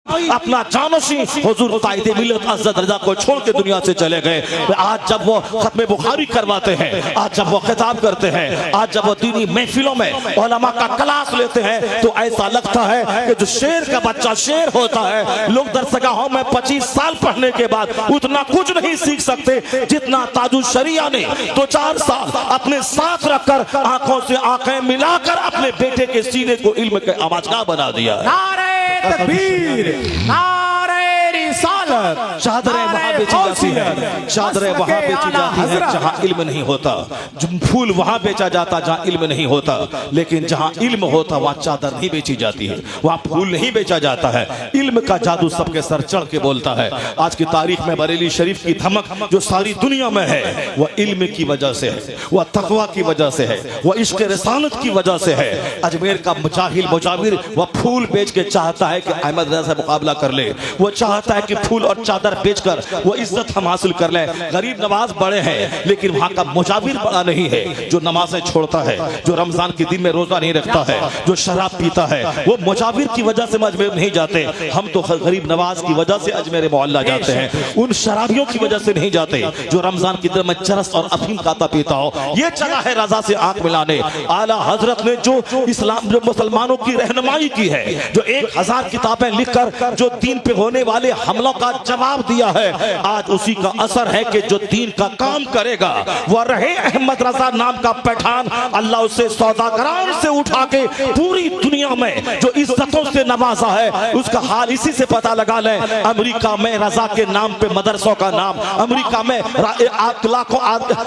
अपना जानशी हुजूर कायदे मिल्लत हज़रत रज़ा को छोड़ के दुनिया से चले गए। आज जब वो खत्म बुखारी करवाते हैं, आज जब वो खिताब करते हैं, आज जब वो दीनी महफिलों में उलमा का क्लास लेते हैं, तो ऐसा लगता है कि जो शेर का बच्चा शेर होता है, लोग दरसगाहों में 25 साल पढ़ने के बाद उतना कुछ नहीं सीख सकते जितना ताजुल शरिया ने 2-4 साल अपने साथ रखकर आंखों से आंखें मिलाकर अपने बेटे के सीने को इल्म के आवाज़गाह बना दिया। नारे तकबीर, नारे रिसालत, चादरें वहां बेची जाती है, चादरें वहां बेची जाती है जहां इल्म नहीं होता, फूल वहां बेचा जाता जहां इल्म नहीं होता, लेकिन जहां इल्म होता वहां चादर नहीं बेची जाती है, वहां फूल नहीं बेचा जाता है। इल्म का जादू सबके सर चढ़ के बोलता है। आज की तारीख में बरेली शरीफ की धमक जो सारी दुनिया में है वह इल्म की वजह से है, वह तकवा की वजह से है, वह इश्क रिसालत की वजह से है। अजमेर का मुजाहिल मुजाविर वह फूल बेच के चाहता है कि अहमद रज़ा से मुकाबला कर ले, वो चाहता है कि फूल और चादर बेचकर वो इज्जत हम हासिल कर ले। गरीब नवाज बड़े हैं लेकिन वहां का मुजाविर बड़ा नहीं है, जो नमाजें छोड़ता है, जो रमजान के दिन में रोजा नहीं रखता है, जो शराब पीता है, वो मुजाविर की वजह से अजमेर नहीं जाते। हम तो गरीब नवाज की वजह से अजमेर मोहल्ला जाते हैं, उन शराबियों की वजह से नहीं जाते जो रमजान के दिन में चरस और अफीम खाता पीता हो। ये चला है रजा से आंख मिलाने। आला हजरत ने जो इस्लाम जो मुसलमानों की रहनुमाई की है, जो 1000 किताबें लिखकर जो दीन पे होने वाले हमलों का जवाब दिया है, आज उसी का असर है कि जो दीन का काम करेगा वह रहे अहमद रजा नाम का पठान, अल्लाह उसे सौदागरान से उठा के पूरी दुनिया में जो इज्जतों से नवाजा है उसका हाल इसी से पता लगा लें। अमेरिका में रजा के नाम पे मदरसों का नाम, अमेरिका में लाखों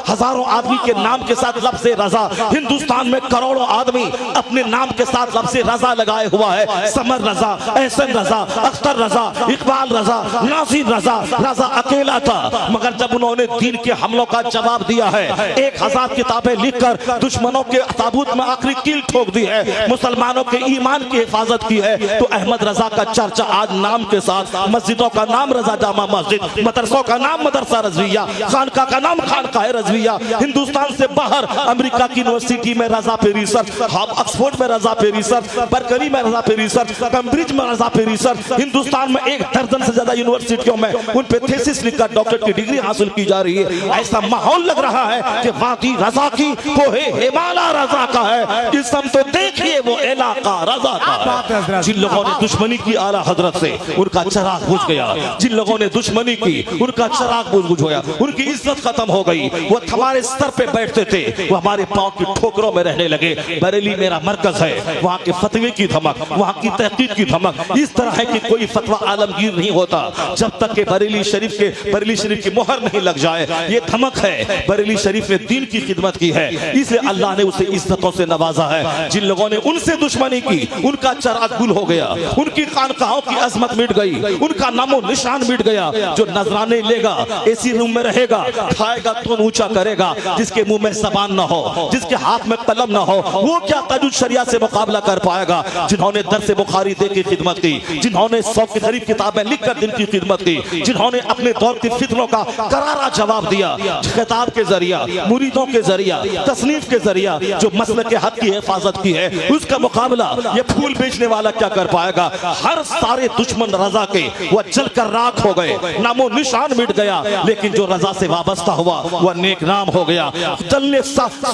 हजारों आदमी के नाम के साथ लफ्ज़े रजा, हिंदुस्तान में करोड़ों आदमी अपने नाम के साथ लफ्ज़े रजा लगाए हुआ है। समर रजा, एहसन रजा, अख्तर रजा, इकबाल रजा, नासिर रजा, रजा अकेला था। मगर जब उन्होंने दीन के हमलों का जवाब दिया है, 1000 किताबें लिखकर दुश्मनों के ताबूत में आखिरी कील ठोक दी है, मुसलमानों के ईमान की हिफाजत की है, तो अहमद रजा का चर्चा आज नाम के साथ, मस्जिदों का नाम रजा जामा मस्जिद, मदरसों का नाम मदरसा रजविया, खानका का नाम खानका रजविया, हिंदुस्तान से बाहर अमेरिका की यूनिवर्सिटी में रजा पे रिसर्च, ऑक्सफोर्ड में रजा पे रिसर्च, बर्कली में रजा पे रिसर्च, कैम्ब्रिज में रजा पे रिसर्च, हिंदुस्तान में 1 दर्जन से ज्यादा यूनिवर्सिटियों में उन पे थीसिस लिखकर डॉक्टरेट की डिग्री हासिल की जा रही है। ऐसा माहौल लग रहा है कि वादी रजा की कोहे हिमाला रजा का है, इस हम तो देखिए वो इलाका रजा का। जिन लोगों ने दुश्मनी की आला हजरत से उनका चिराग बुझ गया, जिन लोगों ने दुश्मनी की उनका चिराग बुझ गया, उनकी इज्जत खत्म हो गई। वो हमारे सर पे बैठते थे, वो हमारे पांव की ठोकरों में रहने लगे। बरेली मेरा मरकज है, वहाँ के फतवे की धमक, वहाँ की तहकीक की धमक इस तरह है कि कोई फतवा आलमगीर नहीं होता जब तक के बरेली शरीफ की मोहर नहीं लग जाए। ये धमक है, बरेली शरीफ ने दीन की खिदमत की है, इसलिए अल्लाह ने उसे इज्जतों से नवाजा है। जिन लोगों ने उनसे दुश्मनी की उनका चिराग गुल हो गया, उनकी खानकाहों की अजमत मिट गई, उनका नामो निशान मिट गया। जो नजराने लेगा, एसी रूम में रहेगा, खाएगा तो ऊंचा करेगा, जिसके मुंह में ज़बान ना हो, जिसके हाथ में कलम ना हो, वो क्या ताजुल शरिया से मुकाबला कर पाएगा। जिन्होंने दर्स बुखारी दे की खिदमत की, जिन्होंने 100 के करीब किताबें लिखकर दिन की खिदमत की, जिन्होंने अपने दौर की फितनों का करारा जवाब दिया, खिताब के जरिया, मुरीदों के जरिया, तसनीफ के जरिया जो मसले के हक की हिफाजत की है, उसका मुकाबला ये फूल बेचने वाला क्या कर पाएगा। हर सारे दुश्मन रजा के वह जलकर राख हो गए, नामो निशान मिट गया, लेकिन जो रजा से वाबस्ता हुआ वह नेक नाम हो गया। चलने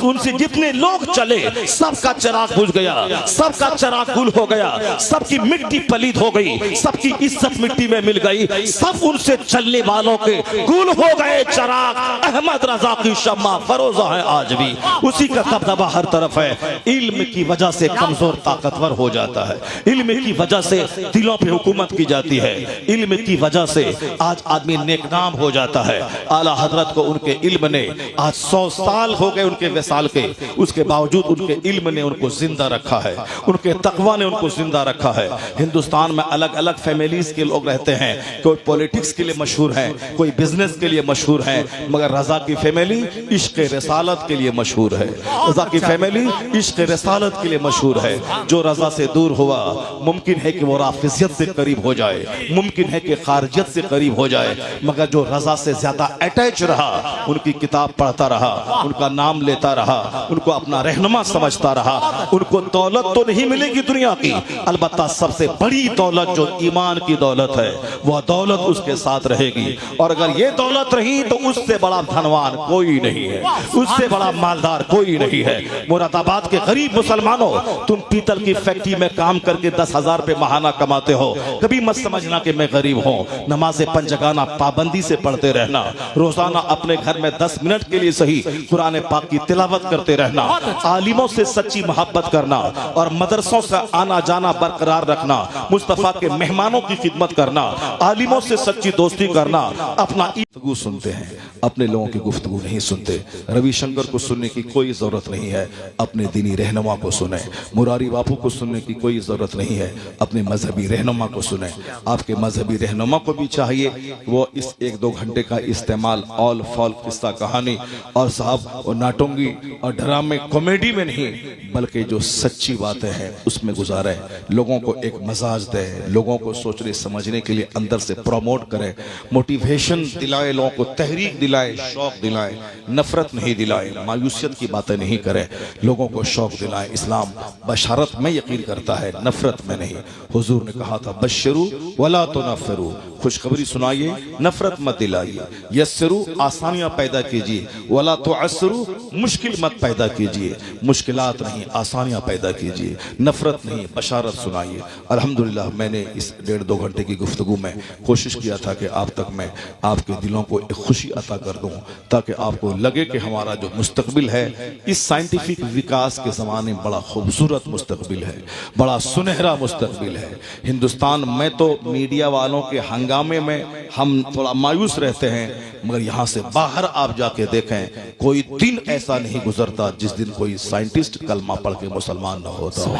उनसे जितने लोग चले सबका चिराग बुझ गया, सबका चिराग गुल हो गया, सबकी मिट्टी पलीद हो गई, सबकी इज्जत मिट्टी में मिल गई, सब उनसे चलने वालों के गुल हो गए चिराग। अहमद रजा की शम्मा फरोजा है आज भी, उसी का दबदबा हर तरफ है। इल्म की वजह से कमजोर ताकतवर हो जाता है, इल्म की वजह से दिलों पे हुकूमत की जाती है, इल्म की वजह से आज आदमी नेकनाम हो जाता है। आला हजरत को उनके इल्म ने आज 100 साल हो गए उनके विसाल के, उसके बावजूद उनके इल्म ने उनको जिंदा रखा है, उनके तकवा ने उनको जिंदा रखा है। हिंदुस्तान में अलग अलग फैमिलीज के लोग रहते हैं, कोई पॉलिटिक्स के लिए मशहूर है, कोई बिजनेस के लिए मशहूर है, मगर रजा की फैमिली इश्क रिसालत के लिए मशहूर है। रजा की फैमिली इश्क रिसालत के लिए मशहूर है। जो रजा से दूर हुआ मुमकिन है कि वो राफिजियत से करीब हो जाए, मुमकिन है कि खारजियत से करीब हो जाए, मगर जो रजा से ज्यादा अटैच रहा, उनकी किताब पढ़ता रहा, उनका नाम लेता रहा, उनको अपना रहनुमा समझता रहा, उनको दौलत तो नहीं मिलेगी दुनिया की, अलबत्ता सबसे बड़ी दौलत जो ईमान की दौलत है वह दौलत उसके साथ रहेगी। और अगर ये दौलत रही तो उससे बड़ा धनवान कोई नहीं है, उससे बड़ा मालदार कोई नहीं है। मुरादाबाद के गरीब मुसलमानों, तुम पीतल की फैक्ट्री में काम करके 10,000 रुपए महाना कमाते हो, कभी मत समझना कि मैं गरीब हूँ। नमाज़े पंजगाना पाबंदी से पढ़ते रहना, रोजाना अपने घर में 10 मिनट के लिए सही कुरान पाक की तिलावत करते रहना, आलिमों से सच्ची मोहब्बत करना और मदरसों से आना जाना बरकरार रखना, मुस्तफा के मेहमानों की खिदमत करना, आलिमों से सच्ची दोस्ती करना। अपना गुफ्तगू सुनते हैं, अपने लोगों की गुफ्तगू नहीं सुनते। रविशंकर को सुनने की कोई जरूरत नहीं है, अपने दीनी रहनुमा को सुने। मुरारी बापू को सुनने की कोई जरूरत नहीं है, अपने मजहबी रहनुमा को सुने। आपके मजहबी रहनुमा को भी चाहिए वो इस 1-2 घंटे का इस्तेमाल ऑल फॉल किस्सा कहानी और साहब और नाटोंगी और ड्रामे कॉमेडी में नहीं, बल्कि जो सच्ची बातें हैं उसमें गुजारे, लोगों को एक मजाज दे, लोगों को सोचने समझने के लिए अंदर से प्रमोट करे, मोटिवेशन दिलाए, लोगों को तहरीक दिलाए, शौक दिलाए, नफरत नहीं दिलाए, मायूसियत की बातें नहीं करे, लोगों को शौक दिलाए। इस्लाम बशारत में यकीन करता है, नफरत में नहीं। हुजूर ने कहा था बशरू वला तो नफरू, खुशखबरी सुनाइए, नफरत मत दिलाइए। यस्सरू, आसानियां पैदा कीजिए, वला तो असरू, मुश्किल मत पैदा कीजिए, मुश्किलात नहीं आसानियां पैदा कीजिए, नफरत नहीं बशारत सुनाइए। अल्हम्दुलिल्लाह मैंने इस 1.5-2 घंटे की गुफ्तगू में कोशिश किया था कि आप तक मैं आपके दिलों को एक खुशी अता कर दूं, ताकि आपको लगे कि हमारा जो मुस्तकबिल है इस साइंटिफिक विकास के ज़माने में बड़ा खूबसूरत मुस्तकबिल है, बड़ा सुनहरा मुस्तकबिल है। हिंदुस्तान में तो मीडिया वालों के हंगामे में हम थोड़ा मायूस रहते हैं, मगर यहाँ से बाहर आप जाके देखें, कोई दिन ऐसा नहीं गुजरता जिस दिन कोई साइंटिस्ट कलमा पढ़ के मुसलमान न होता हो,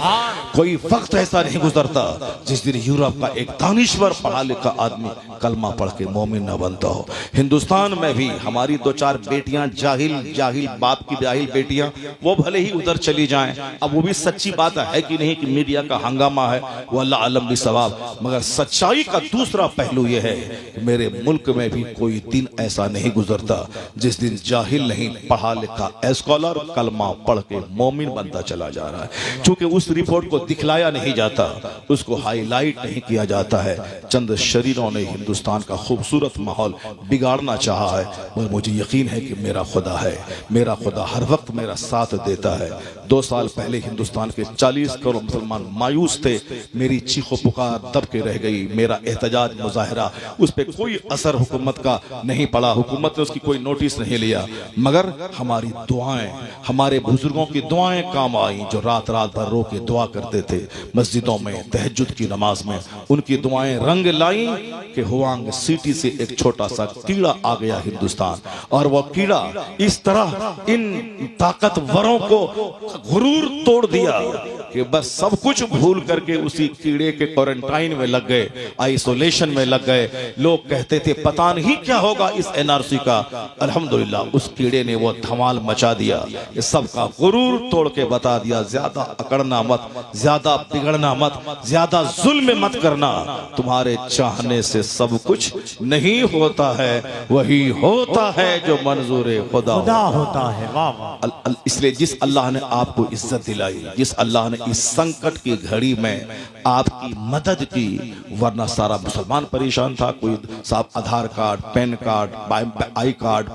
कोई वक्त ऐसा नहीं गुजरता जिस दिन यूरोप का एक दानिश्वर पढ़ा लिखा आदमी कलमा पढ़ के मोमिन न बनता हो। हिंदुस्तान में भी हमारी 2-4 बेटियां जाहिल बाप की जाहिल बेटियां, वो भले ही उधर चली जाएं, अब वो भी सच्ची बात है कि नहीं कि मीडिया का हंगामा है, वो अल्लाह आलम भी सवाब, मगर सच्चाई का दूसरा पहलू ये है कि मेरे मुल्क में भी कोई दिन ऐसा नहीं गुजरता जिस दिन जाहिल नहीं पढ़ा लिखा स्कॉलर कलमा पढ़ के मोमिन बनता चला जा रहा है। क्योंकि उस रिपोर्ट को दिखलाया नहीं जाता, उसको हाईलाइट नहीं किया जाता है। चंद शरीरों ने हिंदुस्तान का खूबसूरत माहौल बिगाड़ना चाहा है, मगर मुझे यकीन है कि मेरा खुदा है, मेरा खुदा हर वक्त मेरा साथ देता है। 2 साल पहले हिंदुस्तान के 40 करोड़ मुसलमान मायूस थे, मेरी चीखो पुकार दब के रह गई, मेरा एहतजाज मुजाहरा उस पर कोई असर हुकूमत का नहीं पड़ा, हुकूमत ने उसकी कोई नोटिस नहीं लिया, मगर हमारी दुआएं, हमारे बुजुर्गों की दुआएं काम आई, जो रात भर रो के दुआ करते थे मस्जिदों में तहज्जुद की नमाज में, उनकी दुआएं रंग लाई कि हुआंग सिटी से एक छोटा सा कीड़ा आ गया हिंदुस्तान, और वह कीड़ा इस तरह इन ताकतवरों को गुरूर तोड़ दिया कि बस सब कुछ भूल करके उसी कीड़े के क्वारंटाइन में लग गए, आइसोलेशन में लग गए। लोग कहते थे पता नहीं क्या होगा इस एनआरसी का, अल्हम्दुलिल्लाह उस कीड़े ने वो धमाल मचा दिया, ये सबका गुरूर तोड़ के बता दिया, ज्यादा अकड़ना मत, ज्यादा बिगड़ना मत, ज्यादा जुल्म मत करना, तुम्हारे चाहने से सब कुछ नहीं होता है, वही होता है जो मंजूर खुदा होता है। वाह वाह। इसलिए जिस अल्लाह ने आपको इज्जत दिलाई, जिस अल्लाह ने इस संकट की घड़ी में आपकी मदद की, वरना सारा मुसलमान परेशान था। कोई साहब Aadhaar card, PAN card, I card,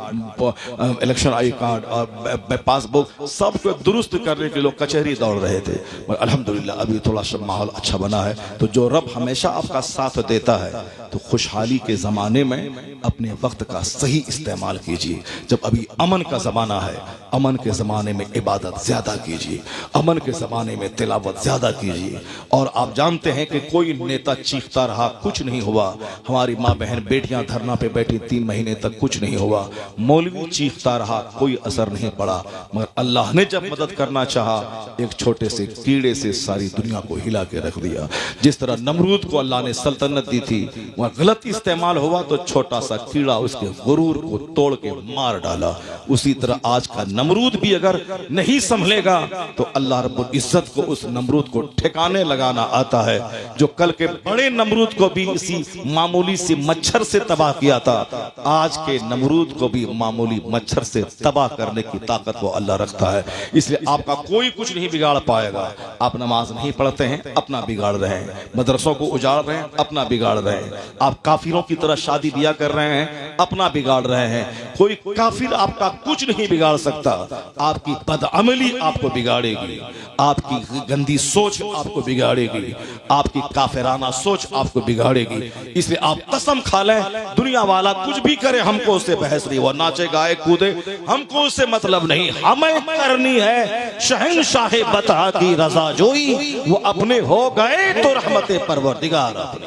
election I card और पासबुक सबको दुरुस्त करने के लोग कचहरी दौड़ रहे थे, और अल्हम्दुलिल्लाह अभी थोड़ा सा माहौल अच्छा बना है। तो जो रब हमेशा आपका साथ देता है, तो खुशहाली के ज़माने में अपने वक्त का सही इस्तेमाल कीजिए। जब अभी अमन का ज़माना है, अमन के ज़माने में इबादत ज़्यादा कीजिए, अमन के ज़माने में तिलावत ज़्यादा कीजिए। और आप जानते हैं कि कोई नेता चीखता रहा, कुछ नहीं हुआ। हमारी माँ बहन बेटियां धरना पे बैठी 3 महीने तक, कुछ नहीं हुआ। मौलवी चीखता रहा, कोई असर नहीं पड़ा। मगर अल्लाह ने जब मदद करना चाहा, एक छोटे से कीड़े से सारी दुनिया को हिला के रख दिया। जिस तरह नमरूद को अल्लाह ने सल्तनत दी थी, वह गलत इस्तेमाल हुआ तो छोटा सा कीड़ा उसके गुरूर को तोड़ के मार डाला। उसी तरह आज का नमरूद भी अगर नहीं संभलेगा तो अल्लाह रब्बुल इज्जत को उस नमरूद को ठिकाने लगाना आता है, जो कल के बड़े नमरूद को भी इसी मामूली सी मच्छर से तबाह किया था, आज के नमरूद को भी मामूली मच्छर से तबाह करने की ताकत वो अल्लाह रखता है। इसलिए आपका कोई कुछ नहीं बिगाड़ पाएगा। आप नमाज नहीं पढ़ते हैं, अपना बिगाड़ रहे हैं, मदरसों को उजाड़ रहे हैं, अपना बिगाड़ रहे हैं, आप काफिरों की तरह शादी ब्याह कर रहे हैं, अपना बिगाड़ रहे हैं। कोई काफिर आपका कुछ नहीं बिगाड़ सकता। आपकी बदअमली आपको बिगाड़ेगी, आपकी गंदी सोच आपको बिगाड़ेगी, आपकी काफिराना सोच आपको बिगाड़ेगी। इसलिए आप कसम खा लें, दुनिया वाला कुछ भी करे हमको उससे बहस नहीं, वो नाचे गाए कूदे हमको उससे मतलब नहीं, हमें करनी है शहंशाह बता की रजा जोई, वो अपने हो गए तो रहमते परवरदिगार अपनी।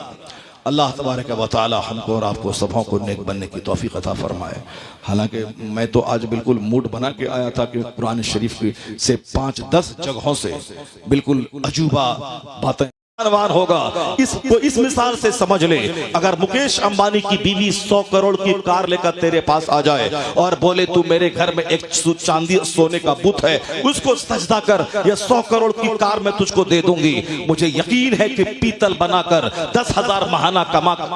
अल्लाह तबारक व तआला हमको और आपको सबों को नेक बनने की तौफीक अता फरमाए। हालांकि मैं तो आज बिल्कुल मूड बना के आया था कि कुरान शरीफ की से 5-10 जगहों से बिल्कुल अजूबा बातें होगा। इसको इस मिसाल से समझ ले, अगर मुकेश अंबानी की बीवी 100 करोड़ की कार लेकर तेरे पास आ जाए और बोले तू मेरे घर में एक चांदी सोने का बुत है, उसको सजदा कर, या 100 करोड़ की कार मैं तुझको दे दूंगी, मुझे यकीन है कि पीतल बनाकर 10,000 महाना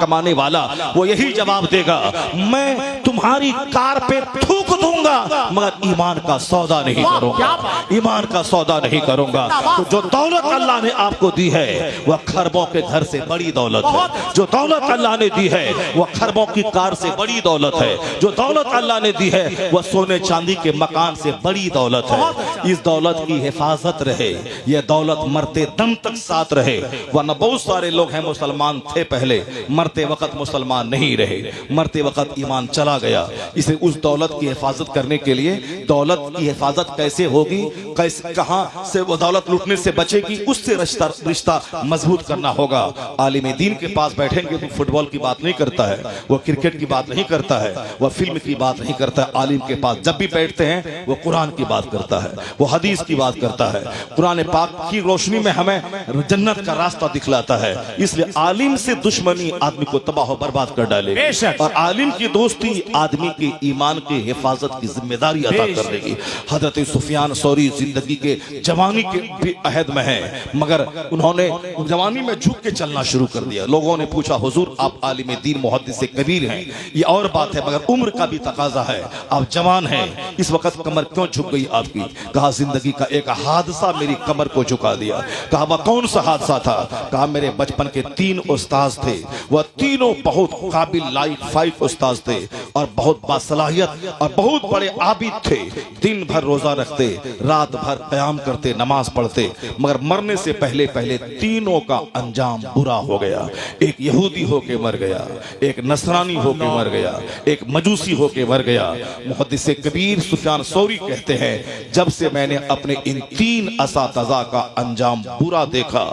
कमाने वाला वो यही जवाब देगा, मैं तुम्हारी कार पे थूक दूंगा मगर ईमान का सौदा नहीं करूंगा, ईमान का सौदा नहीं करूंगा। तो जो दौलत अल्लाह ने आपको दी है वह खरबों के घर से बड़ी दौलत है, जो दौलत अल्लाह ने दी है वह खरबों की कार से बड़ी दौलत है, जो दौलत अल्लाह ने दी है वह सोने चांदी के मकान से बड़ी दौलत है। इस दौलत की हिफाजत रहे, यह दौलत मरते दम तक साथ रहे, वरना बहुत सारे लोग हैं मुसलमान थे पहले, मरते वक्त मुसलमान नहीं रहे, मरते वक्त ईमान चला गया। इसे उस दौलत की हिफाजत करने के लिए दौलत की हिफाजत कैसे होगी, कैसे कहां से वो दौलत लूटने से बचेगी, उससे रिश्ता मजबूत करना होगा। आलिम दीन के पास बैठेंगे तो फुटबॉल की बात नहीं करता है, वो क्रिकेट की बात नहीं करता है, वह फिल्म की बात नहीं करता है। आलिम के पास जब भी बैठते हैं वो कुरान की बात करता है, वो हदीस की बात करता है, कुरान पाक की रोशनी में हमें जन्नत का रास्ता दिखलाता है। इसलिए आलिम से दुश्मनी आदमी को तबाह बर्बाद कर डालेगी और आलिम की दोस्ती आदमी के ईमान की हिफाजत की जिम्मेदारी अदा कर देगी। हजरत सुफियान सौरी जिंदगी के जवानी के भी अहद में है, मगर उन्होंने जवानी में झुक के चलना शुरू कर दिया। लोगों ने पूछा हुजूर आप आलिम दीन मुहद्दिस कबीर हैं, ये और बात है मगर उम्र का भी तकाजा है, आप जवान हैं, इस वक्त कमर क्यों झुक गई आपकी? कहा जिंदगी का एक हादसा मेरी कमर को झुका दिया। कहा वह कौन सा हादसा था? कहा मेरे बचपन के 3 उस्ताद थे, वह तीनों बहुत काबिल लाइक 5 उस्ताद थे और बहुत बासलाहियत और बहुत बड़े आबिद थे, दिन भर रोजा रखते, रात भर क़याम करते, नमाज पढ़ते, मगर मरने से पहले तीनों का अंजाम बुरा हो गया। एक यहूदी होके मर गया, एक नसरानी होके मर गया, एक मजूसी होके मर गया। मुहद्दिस कबीर सुफियान सौरी कहते हैं जब से मैंने अपने इन 3 असातिज़ा का अंजाम बुरा देखा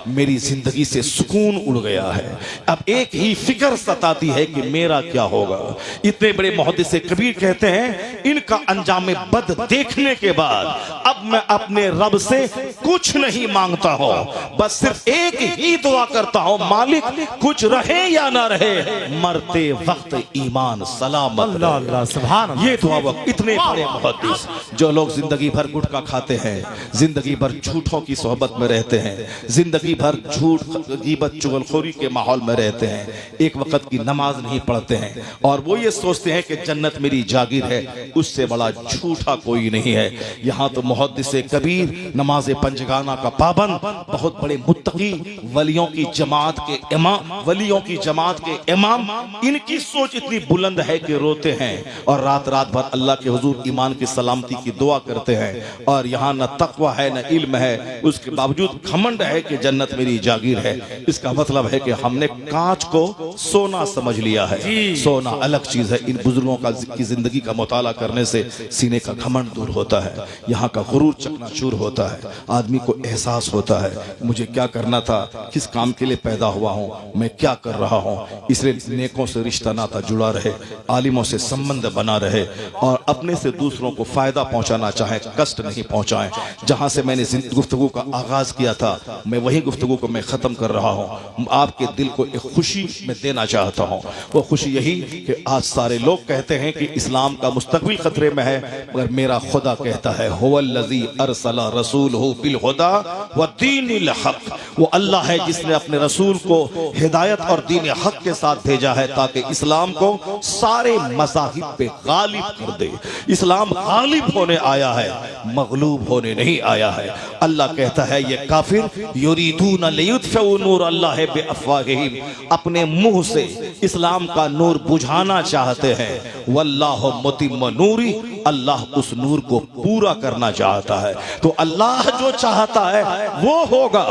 मेरी जिंदगी से सुकून उड़ गया है। अब एक ही फिक्र सताती है कि मेरा क्या होगा। इतने बड़े मुहद्दिस कबीर कहते हैं इनका अंजाम बद देखने के बाद अब मैं अपने रब से कुछ नहीं मांगता हूं, बस सिर्फ एक ही दुआ करता हूं, मालिक कुछ रहे या ना रहे मरते वक्त ईमान सलामत रहे। ये दुआ वक्त इतने बड़े मुहद्दिस जो लोग जिंदगी भर गुटखा खाते हैं, जिंदगी भर झूठों की सोहबत में रहते हैं, जिंदगी भर झूठ गीबत चुगलखोरी के माहौल में रहते हैं, एक वक्त की नमाज नहीं पढ़ते हैं और वो ये सोचते हैं कि जन्नत मेरी जागीर है, उससे बड़ा झूठा कोई नहीं है। यहाँ तो मुहद्दिस कबीर नमाज पंजगाना का पाबंद, बहुत बड़े मुत्तकी वलियों की जमात के इमाम, वलियों की जमात के इमाम, इनकी सोच इतनी बुलंद है कि रोते हैं और रात रात भर अल्लाह के हुजूर ईमान की सलामती की दुआ करते हैं। और यहाँ न तकवा है न इल्म है, उसके बावजूद घमंड है कि जन्नत मेरी जागीर है। इसका मतलब है कि हमने कांच को सोना समझ लिया है। सोना अलग चीज है। इन बुजुर्गों की जिंदगी का मुताला करने से सीने का घमंड दूर होता है, यहाँ का गुरूर चकनाचूर होता है, आदमी को एहसास होता है मुझे क्या करना था, किस काम के लिए पैदा हुआ हूँ, मैं क्या कर रहा हूँ। इसलिए नेकों से रिश्ता नाता जुड़ा रहे, आलिमों से संबंध बना रहे और अपने से दूसरों को फायदा पहुंचाना चाहे, कष्ट नहीं पहुंचाएं। जहां से मैंने गुफ्तगू का आगाज किया था, मैं वही गुफ्तगू को मैं खत्म कर रहा हूँ। आपके दिल को एक खुशी में देना चाहता हूँ। वो खुशी यही कि आज सारे लोग कहते हैं कि इस्लाम का मुस्तकबिल खतरे में है, मगर मेरा खुदा कहता है हुवल्लज़ी अरसला रसूलहु बिल हुदा व दीनिल हक। वो अल्लाह है जिसने अपने रसूल को हिदायत और दीन हक के साथ भेजा है ताकि इस्लाम को सारे मज़ाहिब पे गालिब कर दे। इस्लाम गालिब होने आया है, मगलूब होने नहीं आया है। अल्लाह कहता है ये काफिर युरीदून लियुत्फिउ नूर अल्लाह बिअफ़वाहिहिम, अपने मुंह से इस्लाम का नूर बुझाना चाहते हैं। वल्लाहु मुतिम्मु नूरी, अल्लाह उस नूर को पूरा करना चाहता है। तो अल्लाह जो चाहता है वो होगा,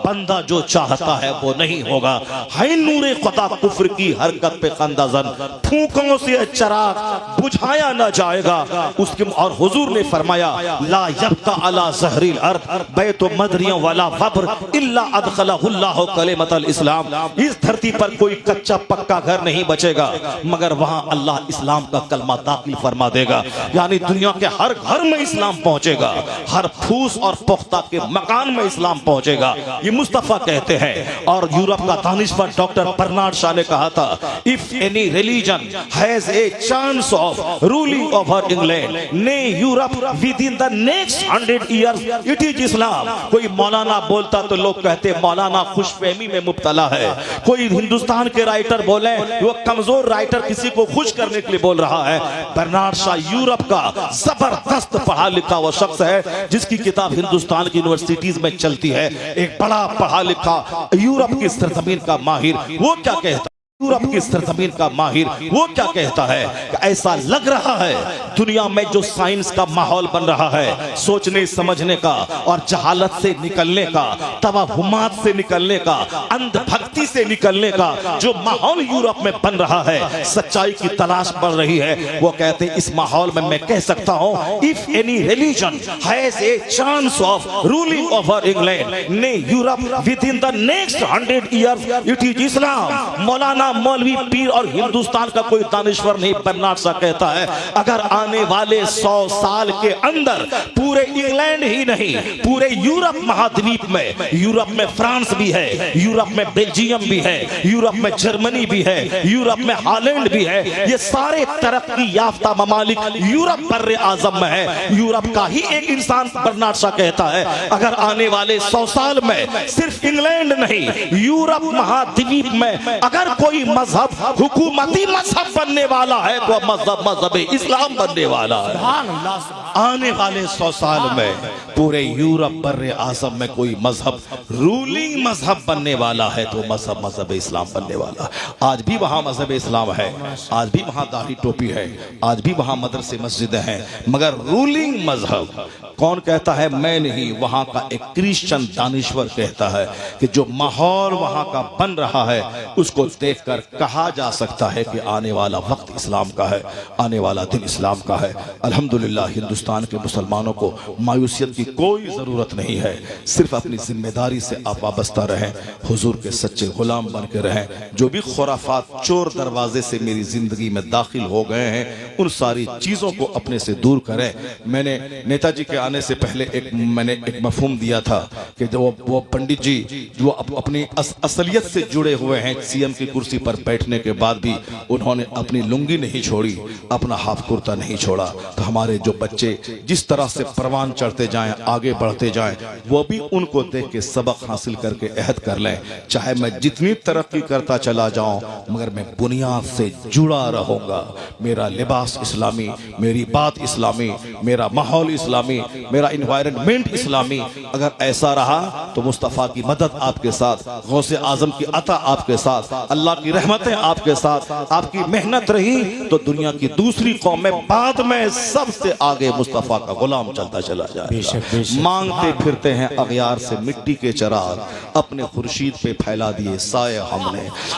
बंदा जो चाहता है वो नहीं होगा। है नूरे खुदा कुफ्र की हरकत पे खंदाजन, फूकों से चिराग बुझाया ना जाएगा उसके। और हुजूर ने फरमाया ला यब्का अला ज़हरिल अर्द बैतु मदरियों वाला वब्र इल्ला अदखलहुल्लाहु कलिमतल इस्लाम। इस धरती पर कोई कच्चा पक्का घर नहीं बचेगा मगर वहां अल्लाह इस्लाम का कलमा दाखिल फरमा देगा। यानी दुनिया के हर घर में इस्लाम पहुंचेगा, हर फूस और पुख्ता के मकान में इस्लाम पहुंचेगा। ये मुस्तफा कहते हैं। और यूरोप का दानिशवर डॉक्टर बर्नार्ड शॉ ने कहा था if any religion has a chance of ruling over England nay Europe within the next 100 years it is Islam. कोई मौलाना बोलता तो लोग कहते मौलाना खुशफहमी में मुब्तला है। कोई हिंदुस्तान के राइटर बोले वो कमजोर राइटर किसी को खुश करने के लिए बोल रहा है। बर्नार्ड शॉ यूरोप का जबरदस्त पढ़ा लिखा वो शख्स है जिसकी किताब हिंदुस्तान की यूनिवर्सिटीज में चलती है। एक बड़ा पढ़ा लिखा यूरोप की सरजमीन का माहिर वो क्या कहता है, यूरोप की सरजमीन का माहिर वो क्या कहता है कि ऐसा लग रहा है दुनिया में जो साइंस का माहौल बन रहा है, सोचने समझने का और जहालत से निकलने का, तवहुमात से निकलने का, अंधभक्ति से निकलने का जो माहौल यूरोप में बन रहा है, सच्चाई की तलाश बढ़ रही है। वो कहते हैं इस माहौल में मैं कह सकता हूं if any religion has a chance of ruling over England nay Europe within the next 100 years it is Islam. मौलाना मौलवी पीर और हिंदुस्तान का कोई दानिश्वर नहीं। बर्नार्ड शॉ कहता है अगर आने वाले 100 साल के अंदर पूरे इंग्लैंड ही नहीं पूरे यूरोप महाद्वीप में, यूरोप में फ्रांस भी है, यूरोप में बेल्जियम भी है, यूरोप में जर्मनी भी है, यूरोप में हॉलैंड भी है, ये सारे तरक्की याफ्ता ममालिक यूरोप बर्रे आजम में है। यूरोप का ही एक इंसान बर्नार्ड शॉ कहता है अगर आने वाले 100 साल में सिर्फ इंग्लैंड नहीं यूरोप महाद्वीप में अगर कोई मजहब हुकूमती मजहब बनने वाला है तो मजहब इस्लाम बनने वाला है। आने वाले 100 साल में पूरे यूरोप बर्रे आज़म में कोई मजहब रूलिंग मजहब बनने वाला है तो मजहब इस्लाम बनने वाला। आज भी वहां मजहब इस्लाम है, आज भी वहां दाढ़ी टोपी है, आज भी वहां मदरसे मस्जिदें हैं, मगर रूलिंग मजहब कौन कहता है? मैं नहीं, वहां का एक क्रिश्चियन दानिश्वर कहता है कि जो माहौल वहां का बन रहा है उसको देखकर कहा जा सकता है कि आने वाला वक्त इस्लाम का है, आने वाला दिन इस्लाम का है। अल्हम्दुलिल्लाह हिंदुस्तान के मुसलमानों को मायूसियत की कोई ज़रूरत नहीं है, सिर्फ अपनी जिम्मेदारी से आप वाबस्ता रहें, हुजूर के सच्चे गुलाम बन के रहें। जो भी खुराफात चोर दरवाजे से मेरी जिंदगी में दाखिल हो गए हैं उन सारी चीज़ों को अपने से दूर करें। मैंने नेताजी के आने से पहले मैंने एक मफहूम दिया था कि जो वो पंडित जी जो अपनी असलियत से जुड़े हुए हैं, सीएम की कुर्सी पर बैठने के बाद भी उन्होंने अपनी लुंगी नहीं छोड़ी, अपना हाफ कुर्ता नहीं छोड़ा। तो हमारे जो बच्चे जिस तरह से परवान चढ़ते जाएं, आगे बढ़ते जाएं, वो भी उनको देख के सबक हासिल करके अहद कर लें। चाहे मैं जितनी तरक्की करता चला जाऊं मगर मैं बुनियाद से जुड़ा रहूंगा। मेरा लिबास इस्लामी, मेरी बात इस्लामी, मेरा माहौल इस्लामी, मेरा इन्वायरमेंट इस्लामी। अगर ऐसा रहा तो मुस्तफ़ा की मदद आपके साथ, गौसे आजम की अता आपके साथ, अल्लाह की रहमतें आपके साथ, आपकी मेहनत रही तो दुनिया की दूसरी कौमें बाद में सबसे आगे मुस्तफ़ा का गुलाम चलता चला बेशक, जाएगा। बेशक। मांगते फिरते हैं अगयार से मिट्टी के चराग, अपने खुर्शीद पे फैला दिए साए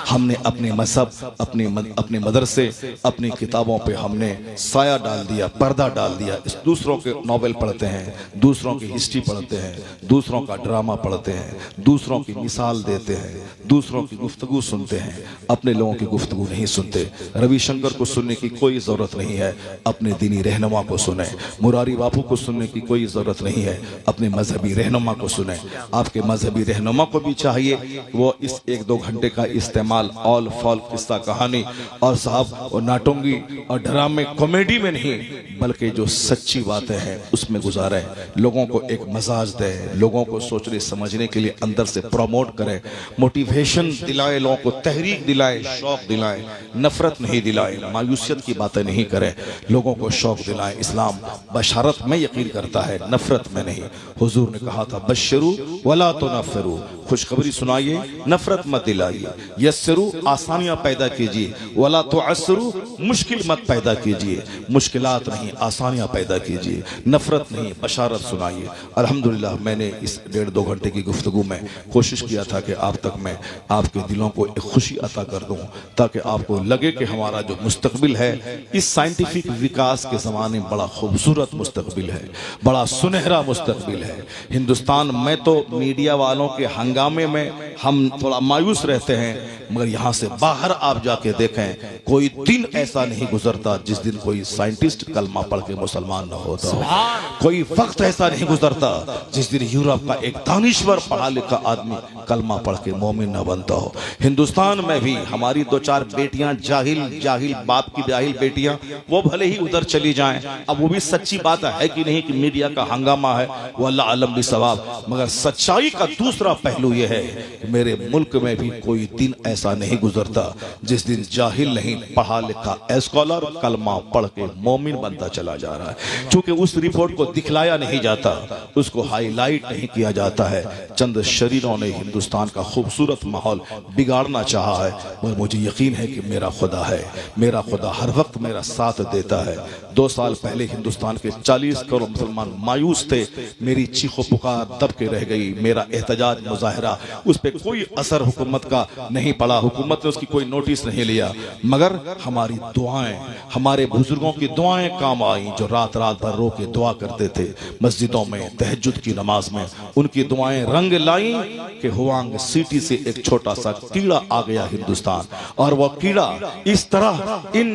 हमने अपने मजहब, अपने मदरसे, अपनी किताबों पे हमने साया डाल दिया, पर्दा डाल दिया। इस दूसरों के नॉवेल पढ़ते हैं, दूसरों की हिस्ट्री पढ़ते हैं, दूसरों का ड्रामा पढ़ते हैं, दूसरों की मिसाल देते हैं, दूसरों की गुफ्तगू सुनते हैं, अपने लोगों की गुफ्तगू नहीं सुनते। रविशंकर को सुनने की कोई ज़रूरत नहीं है, अपने दीनी रहनुमा को सुने। मुरारी बापू को सुनने की कोई ज़रूरत नहीं है, अपने मजहबी रहनुमा को सुने। आपके मजहबी रहनुमा को भी चाहिए वो इस 1-2 घंटे का इस्तेमाल ऑल फॉल किस्सा कहानी और साहब और नाटोंगी और ड्रामे कॉमेडी में नहीं, बल्कि जो सच्ची बातें हैं उसमें गुजारे, लोगों को एक मजाज दे, लोगों को सोचने समझने के लिए अंदर से प्रमोट करे, मोटिवेशन दिलाए, लोगों को तहरीक दिलाए, शौक दिलाए, नफरत नहीं दिलाए, मायूसियत की बातें नहीं करे, लोगों को शौक दिलाए। इस्लाम बशारत में यकीन करता है, नफरत में नहीं। हुजूर ने कहा था बशरू वला तो नफरू, खुशखबरी सुनाइए, नफरत मत दिलाइए। यस्सरू, आसानियां पैदा कीजिए, वला तो असरू, मुश्किल मत पैदा कीजिए, मुश्किलात नहीं आसानियां पैदा कीजिए, नफरत नहीं बशारत सुनाइए। अल्हम्दुलिल्लाह मैंने इस 1.5-2 घंटे की गुफ्तगू में कोशिश किया था कि आप तक मैं आपके दिलों को एक खुशी अता कर दूं, ताकि आपको लगे कि हमारा जो मुस्तकबिल है इस साइंटिफिक विकास के ज़माने में बड़ा खूबसूरत मुस्तकबिल है, बड़ा सुनहरा मुस्तकबिल है। हिंदुस्तान में तो मीडिया वालों के हंगामे में हम थोड़ा मायूस रहते हैं, मगर यहाँ से बाहर आप जाके देखें, कोई दिन ऐसा नहीं गुजरता जिस दिन कोई साइंटिस्ट कलमा पढ़ के मुसलमान न होता हो। कोई वक्त ऐसा नहीं गुजरता जिस दिन यूरोप का एक दानिश्वर पढ़ा लिखा आदमी कलमा पढ़ के मोमिन न बनता हो। हिंदुस्तान में भी हमारी 2-4 बेटियां जाहिल बाप की जाहिल बेटियां, वो भले ही उधर चली जाएं, अब वो भी सच्ची बात है कि नहीं कि मीडिया का हंगामा है, वो अल्लाह आलम भी सवाब, मगर सच्चाई का दूसरा पहलू यह है कि मेरे मुल्क में भी कोई दिन ऐसा नहीं गुजरता जिस दिन जाहिल नहीं पढ़ा लिखा स्कॉलर कलमा पढ़ के मोमिन बनता चला जा रहा है। क्योंकि उस रिपोर्ट को दिखलाया नहीं जाता, उसको हाईलाइट नहीं किया जाता है। चंद शरीरों ने हिंदुस्तान का खूबसूरत माहौल बिगाड़ना चाहा है, मगर मुझे यकीन है कि मेरा खुदा है, मेरा खुदा हर वक्त मेरा साथ देता है। 2 साल पहले हिंदुस्तान के 40 करोड़ मुसलमान मायूस थे, मेरी चीखों पुकार दब के रह गई, मेरा एहतजाज मुजाहरा, उस पर कोई असर हुकूमत का नहीं पड़ा, हुकूमत ने उसकी कोई नोटिस नहीं लिया, मगर हमारी दुआएं, हमारे बुजुर्गों की दुआएं काम आई, जो रात भर रो के दुआ करते थे मस्जिदों में तहज्जुद की नमाज में, उनकी दुआएं रंग लाई कि हुआंग सिटी से एक छोटा सा कीड़ा आ गया हिंदुस्तान, और वह कीड़ा इस तरह इन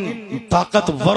ताकतवरों